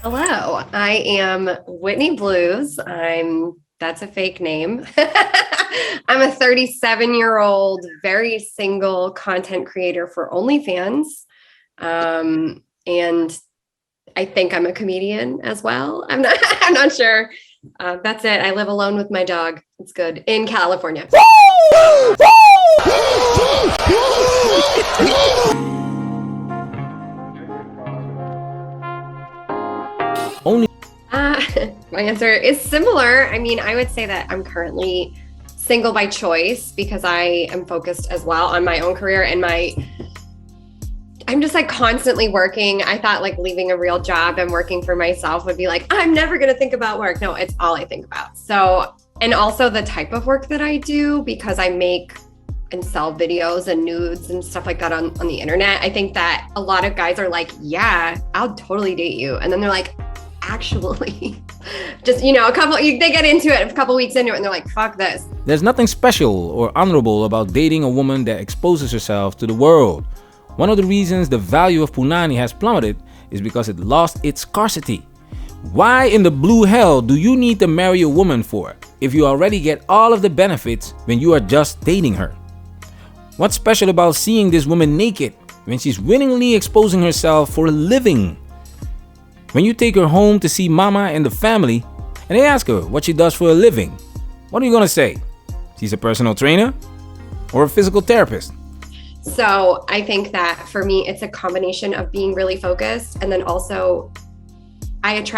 Hello, I am Whitney Blues. That's a fake name. I'm a 37-year-old, very single content creator for OnlyFans. And I think I'm a comedian as well. I'm not sure. That's it. I live alone with my dog. It's good in California. My answer is similar. I mean, I would say that I'm currently single by choice because I am focused as well on my own career and I'm just like constantly working. I thought like leaving a real job and working for myself would be like, I'm never going to think about work. No, it's all I think about. So, and also the type of work that I do, because I make and sell videos and nudes and stuff like that on the internet. I think that a lot of guys are like, yeah, I'll totally date you. And then they're like, actually, just, they get into it a couple weeks into it and they're like, fuck this. There's nothing special or honorable about dating a woman that exposes herself to the world. One of the reasons the value of punani has plummeted is because it lost its scarcity. Why in the blue hell do you need to marry a woman for if you already get all of the benefits when you are just dating her? What's special about seeing this woman naked when she's willingly exposing herself for a living? When you take her home to see mama and the family and they ask her what she does for a living, what are you gonna say? She's a personal trainer or a physical therapist? So I think that for me, it's a combination of being really focused, and then also I don't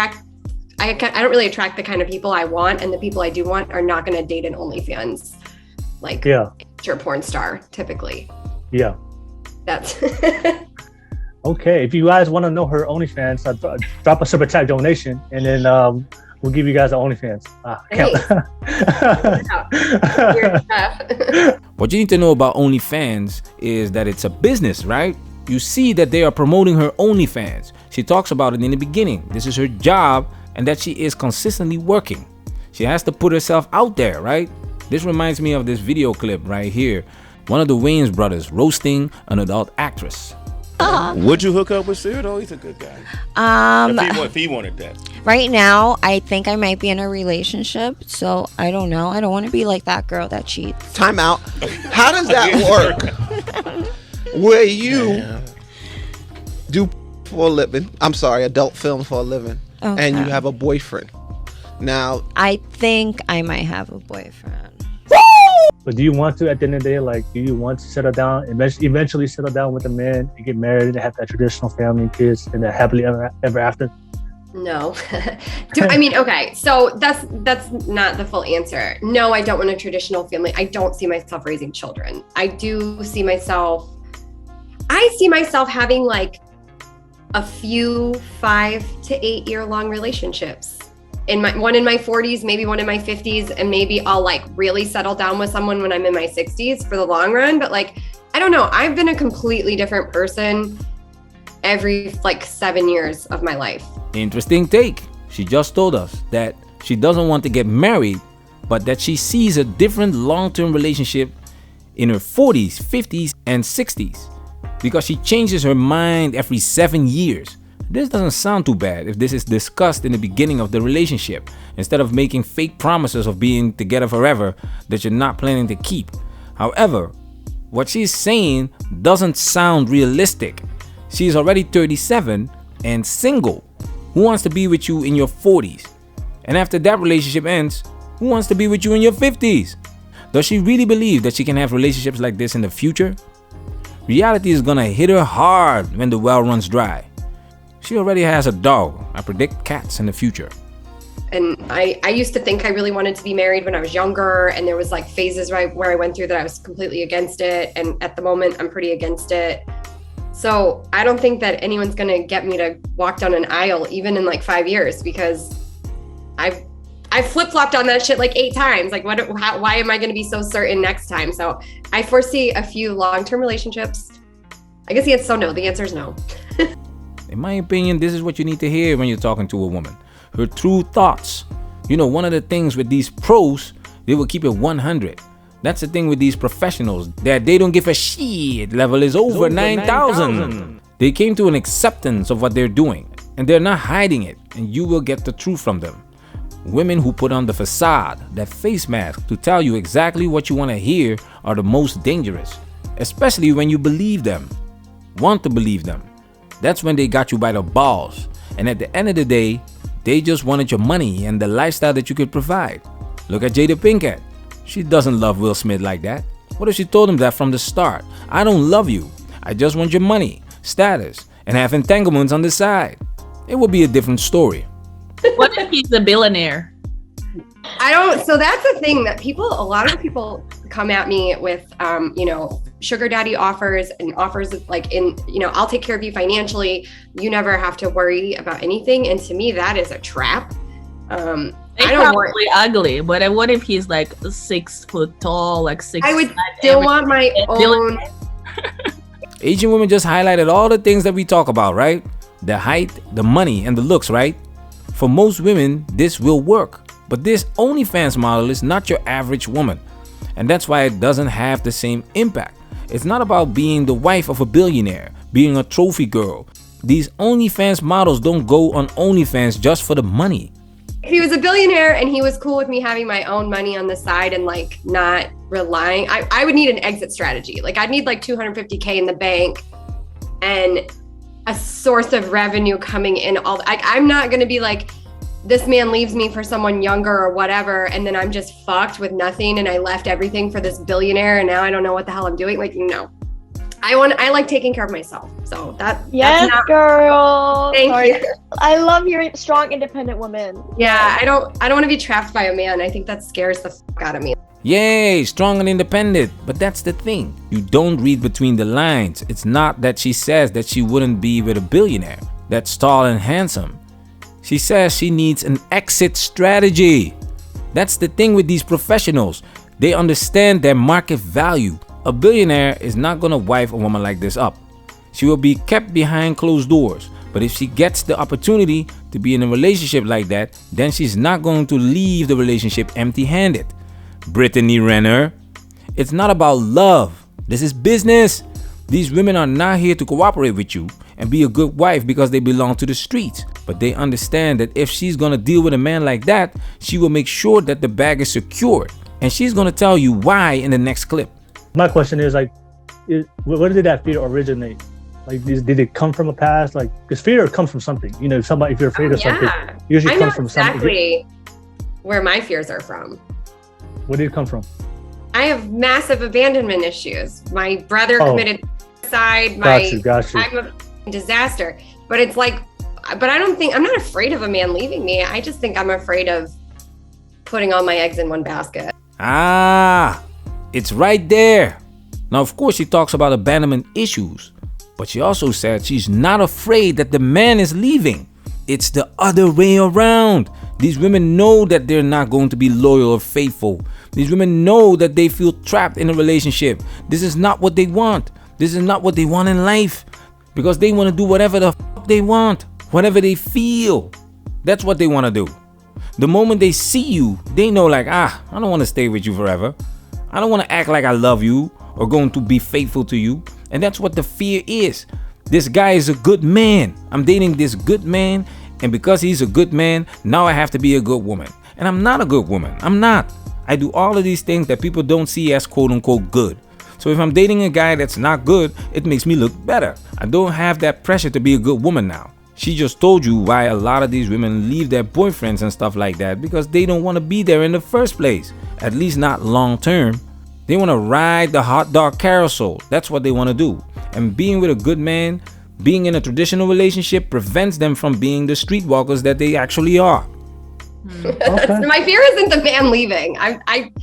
really attract the kind of people I want, and the people I do want are not going to date an OnlyFans, like amateur porn star typically. Yeah. That's okay. If you guys want to know her OnlyFans, drop a super chat donation, and then we'll give you guys an OnlyFans. What you need to know about OnlyFans is that it's a business, right? You see that they are promoting her OnlyFans. She talks about it in the beginning. This is her job and that she is consistently working. She has to put herself out there, right? This reminds me of this video clip right here. One of the Wayans brothers roasting an adult actress. Would you hook up with Cyril? He's a good guy. If he wanted that. Right now, I think I might be in a relationship, so I don't know. I don't want to be like that girl that cheats. Time out. How does that work? Where you do for a living, adult films for a living, and you have a boyfriend. Now, I think I might have a boyfriend. But do you want to, at the end of the day, do you want to settle down, eventually settle down with a man and get married and have that traditional family and kids and that happily ever after? No. Okay, so that's not the full answer. No, I don't want a traditional family. I don't see myself raising children. I see myself having like a few 5 to 8 year long relationships. One in my 40s, maybe one in my 50s, and maybe I'll like really settle down with someone when I'm in my 60s for the long run. But like, I don't know. I've been a completely different person every 7 years of my life. Interesting take. She just told us that she doesn't want to get married, but that she sees a different long-term relationship in her 40s, 50s, and 60s because she changes her mind every 7 years. This doesn't sound too bad if this is discussed in the beginning of the relationship, instead of making fake promises of being together forever that you're not planning to keep. However, what she's saying doesn't sound realistic. She's already 37 and single. Who wants to be with you in your 40s? And after that relationship ends, who wants to be with you in your 50s? Does she really believe that she can have relationships like this in the future? Reality is gonna hit her hard when the well runs dry. She already has a dog. I predict cats in the future. And I used to think I really wanted to be married when I was younger, and there was phases where I went through that I was completely against it, and at the moment I'm pretty against it. So I don't think that anyone's gonna get me to walk down an aisle even in 5 years, because I've flip-flopped on that shit 8 times. Why am I gonna be so certain next time? So I foresee a few long-term relationships. I guess the answer is no. In my opinion, this is what you need to hear when you're talking to a woman. Her true thoughts. One of the things with these pros, they will keep it 100. That's the thing with these professionals, that they don't give a shit level is over 9,000. They came to an acceptance of what they're doing. and they're not hiding it, and you will get the truth from them. Women who put on the facade, that face mask to tell you exactly what you want to hear are the most dangerous, especially when you believe them, want to believe them. That's when they got you by the balls, and at the end of the day, they just wanted your money and the lifestyle that you could provide. Look at Jada Pinkett. She doesn't love Will Smith like that. What if she told him that from the start? I don't love you. I just want your money, status, and have entanglements on the side. It would be a different story. What if he's a billionaire? So that's the thing that a lot of people come at me with, sugar daddy offers and offers like I'll take care of you financially. You never have to worry about anything. And to me, that is a trap. They're probably ugly, but what if he's like 6 foot tall, like 6? I would still want my own. Asian women just highlighted all the things that we talk about, right? The height, the money, and the looks, right? For most women, this will work. But this OnlyFans model is not your average woman. And that's why it doesn't have the same impact. It's not about being the wife of a billionaire, being a trophy girl. These OnlyFans models don't go on OnlyFans just for the money. If he was a billionaire and he was cool with me having my own money on the side and like not relying, I would need an exit strategy. Like I'd need like $250K in the bank and a source of revenue coming in. I'm not going to be like, this man leaves me for someone younger or whatever, and then I'm just fucked with nothing and I left everything for this billionaire and now I don't know what the hell I'm doing. Like, no. I like taking care of myself. So yes, girl. Thank you. I love hearing strong, independent women. Yeah, I don't want to be trapped by a man. I think that scares the fuck out of me. Yay, strong and independent. But that's the thing. You don't read between the lines. It's not that she says that she wouldn't be with a billionaire that's tall and handsome. She says she needs an exit strategy. That's the thing with these professionals. They understand their market value. A billionaire is not gonna wife a woman like this up. She will be kept behind closed doors. But if she gets the opportunity to be in a relationship like that, then she's not going to leave the relationship empty-handed. Brittany Renner, it's not about love. This is business. These women are not here to cooperate with you and be a good wife because they belong to the streets. But they understand that if she's gonna deal with a man like that, she will make sure that the bag is secured. And she's gonna tell you why in the next clip. My question is like, where did that fear originate? Like, did it come from a past? Like, because fear comes from something. You know, if you're afraid of something, usually comes from something. Exactly where my fears are from. Where did it come from? I have massive abandonment issues. My brother committed suicide. Got you. I'm a disaster. But it's like, but I'm not afraid of a man leaving me. I just think I'm afraid of putting all my eggs in one basket. It's right there. Now, of course, she talks about abandonment issues, but she also said she's not afraid that the man is leaving. It's the other way around. These women know that they're not going to be loyal or faithful. These women know that they feel trapped in a relationship. This is not what they want. This is not what they want in life, because they want to do whatever the fuck they want, whatever they feel. That's what they want to do. The moment they see you, they know like, I don't want to stay with you forever. I don't want to act like I love you or going to be faithful to you. And that's what the fear is. This guy is a good man. I'm dating this good man. And because he's a good man, now I have to be a good woman. And I'm not a good woman. I'm not. I do all of these things that people don't see as quote unquote good. So if I'm dating a guy that's not good, it makes me look better. I don't have that pressure to be a good woman now. She just told you why a lot of these women leave their boyfriends and stuff like that, because they don't want to be there in the first place. At least not long term. They want to ride the hot dog carousel. That's what they want to do. And being with a good man, being in a traditional relationship prevents them from being the streetwalkers that they actually are. Okay. My fear isn't the man leaving. I'm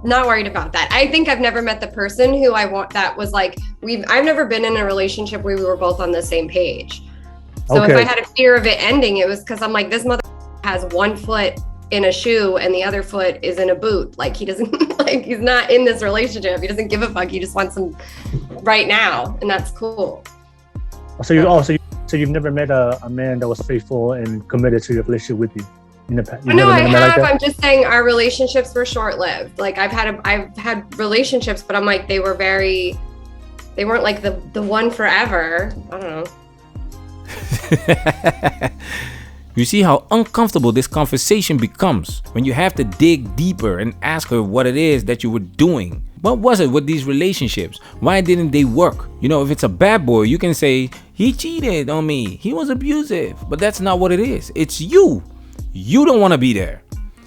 not worried about that. I think I've never met the person who I want that was like, I've never been in a relationship where we were both on the same page. So if I had a fear of it ending, it was because I'm like, this mother has one foot in a shoe and the other foot is in a boot. Like he doesn't, like he's not in this relationship. He doesn't give a fuck. He just wants some right now, and that's cool. So you've never met a man that was faithful and committed to your relationship with you in the past? No, I have. Like I'm just saying our relationships were short-lived. Like I've had relationships, but I'm like they weren't like the one forever. I don't know. You see how uncomfortable this conversation becomes when you have to dig deeper and ask her what it is that you were doing. What was it with these relationships? Why didn't they work? You know, if it's a bad boy, you can say, he cheated on me, he was abusive. But that's not what it is. It's you. You don't want to be there.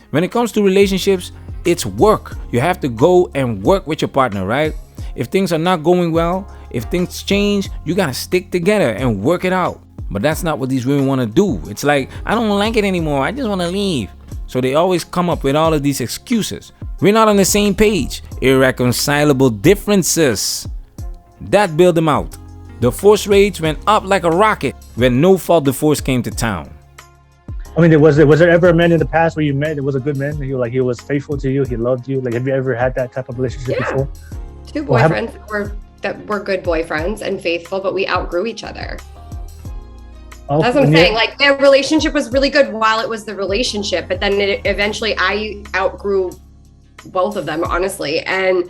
When it comes to relationships, it's work. You have to go and work with your partner, right? If things are not going well, if things change, you gotta stick together and work it out. But that's not what these women want to do. It's like, I don't like it anymore, I just want to leave. So they always come up with all of these excuses. We're not on the same page. Irreconcilable differences. That bailed them out. Divorce rates went up like a rocket when no-fault divorce came to town. I mean, was there ever a man in the past where you met, it was a good man, he was faithful to you, he loved you? Like, have you ever had that type of relationship before? 2 boyfriends that were good boyfriends and faithful, but we outgrew each other. Oh, that's what I'm saying. Like, their relationship was really good while it was the relationship, but then eventually I outgrew both of them, honestly. But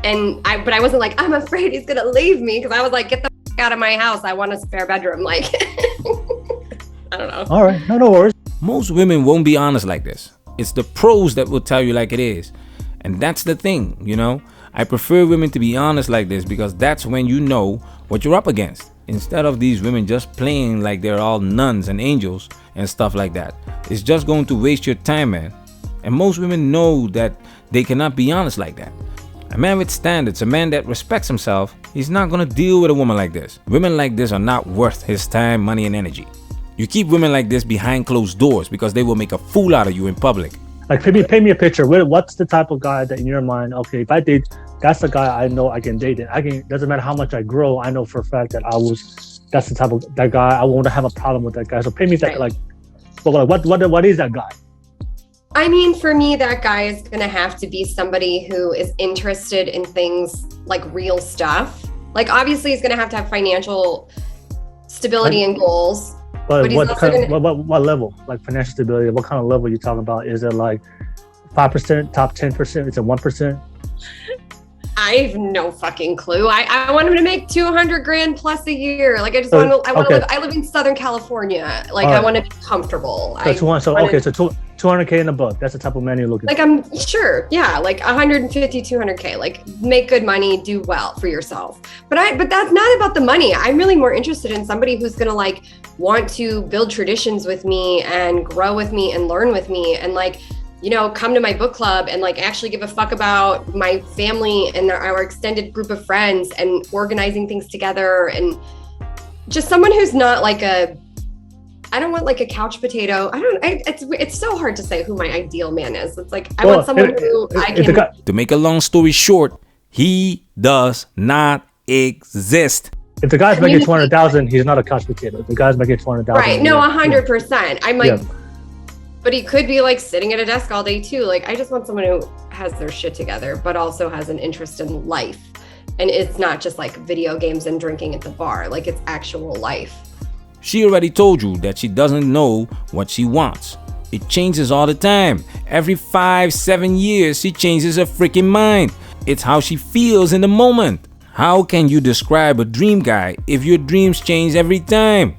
I wasn't like, I'm afraid he's gonna leave me, because I was like, get the f- out of my house. I want a spare bedroom. Like, I don't know. All right, no worries. Most women won't be honest like this. It's the pros that will tell you like it is. And that's the thing, you know. I prefer women to be honest like this, because that's when you know what you're up against. Instead of these women just playing like they're all nuns and angels and stuff like that. It's just going to waste your time, man. And most women know that they cannot be honest like that. A man with standards, a man that respects himself, he's not going to deal with a woman like this. Women like this are not worth his time, money, and energy. You keep women like this behind closed doors because they will make a fool out of you in public. Like, paint me a picture. What's the type of guy that in your mind, okay, if I date, that's the guy I know I can date it. Doesn't matter how much I grow, I know for a fact that that's the type of that guy, I won't have a problem with that guy. So paint me that, like, what is that guy? I mean, for me, that guy is going to have to be somebody who is interested in things like real stuff. Like, obviously, he's going to have financial stability and goals. But what level? Like, financial stability, what kind of level are you talking about? Is it like 5%, top 10%? Is it 1%? I have no fucking clue. I want him to make $200,000 plus a year. Like, I live in Southern California. Like, I want to be comfortable. So 200K and above. That's the type of man you're looking for. Like, I'm sure. Yeah. Like 150, 200K, like, make good money, do well for yourself. But that's not about the money. I'm really more interested in somebody who's going to, like, want to build traditions with me and grow with me and learn with me and, like, you know, come to my book club and, like, actually give a fuck about my family and our extended group of friends and organizing things together, and just someone who's not like I don't want like a couch potato. It's so hard to say who my ideal man is. It's like, I want someone who I can. To make a long story short, he does not exist. If the guy's making 200,000, he's not a couch potato. If the guy's making 200,000, right? No, 100%. I'm like. Yeah. But he could be like sitting at a desk all day too. Like, I just want someone who has their shit together, but also has an interest in life. And it's not just like video games and drinking at the bar. Like, it's actual life. She already told you that she doesn't know what she wants. It changes all the time. Every 5-7 years, she changes her freaking mind. It's how she feels in the moment. How can you describe a dream guy if your dreams change every time?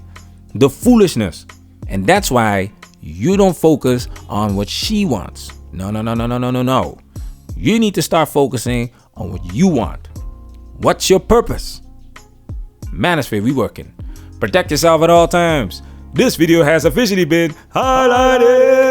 The foolishness. And that's why you don't focus on what she wants. No. You need to start focusing on what you want. What's your purpose? Manosphere, we working. Protect yourself at all times. This video has officially been highlighted.